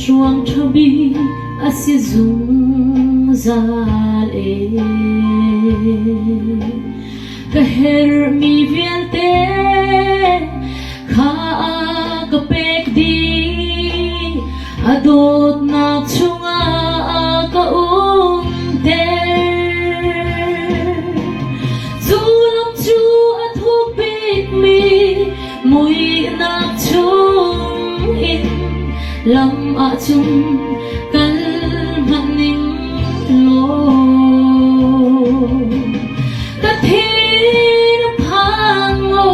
chuang thabi asi zung zal e ka her mi viante kha ka pek di adot na chunga ka zulom chu athuk bik mi mui na chung in lam a chung kal maning lo ka thin phango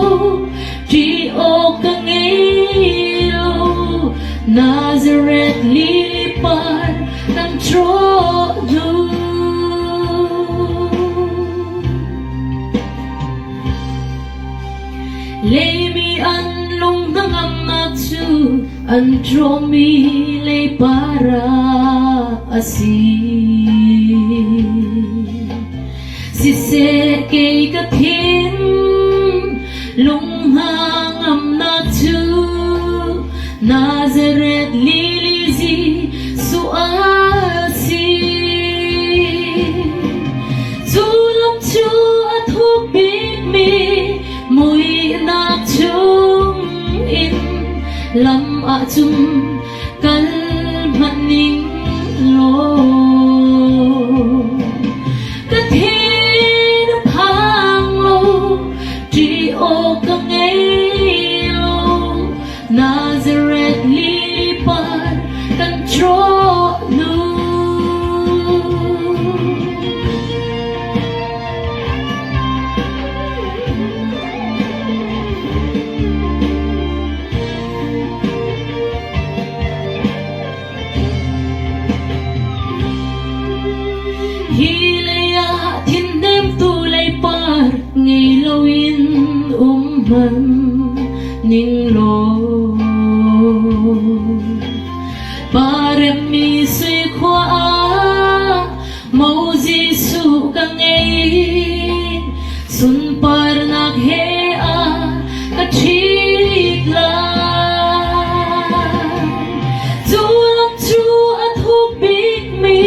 ti o ka ngelo Nazareth lily pad kan tro du lay mi an lung nangam na chu an tro mi lay para asi si se kay ka thin lung hangam na chu Nazareth lily zi su asi zulom chu athuk bik mi mui na chung in lam a chung kal maning lo ka thin phang lo tri o ka ngei lo Nazareth lily pad kan tro nu Hilaya thiên đêm tu lay par ngày lâu in man ning lo parem mi suy khoa mau Giêsu ka ngei sun par nak he a ka thit la zulom chu athuk bik mi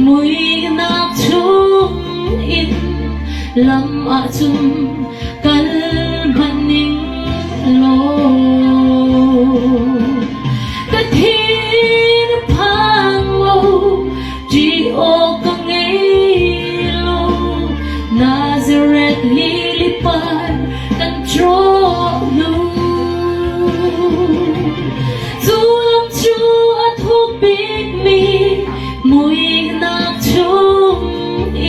mui nak chung in lam a chung kal maning lo ka thin phang lo ti o ka ngei lo Nazareth lily pad kan tro nu zulom chu athuk bik mi mui nak chung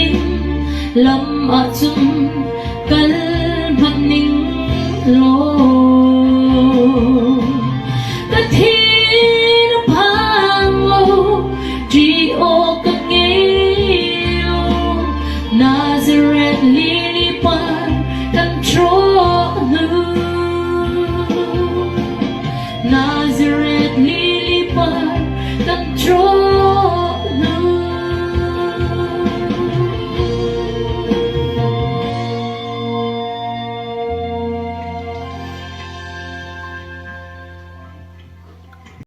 in lam a chung kal maning lo ka thin phang lo ti o ka ngei lo Nazareth lily pad kan tro nu Nazareth lily pad kan tro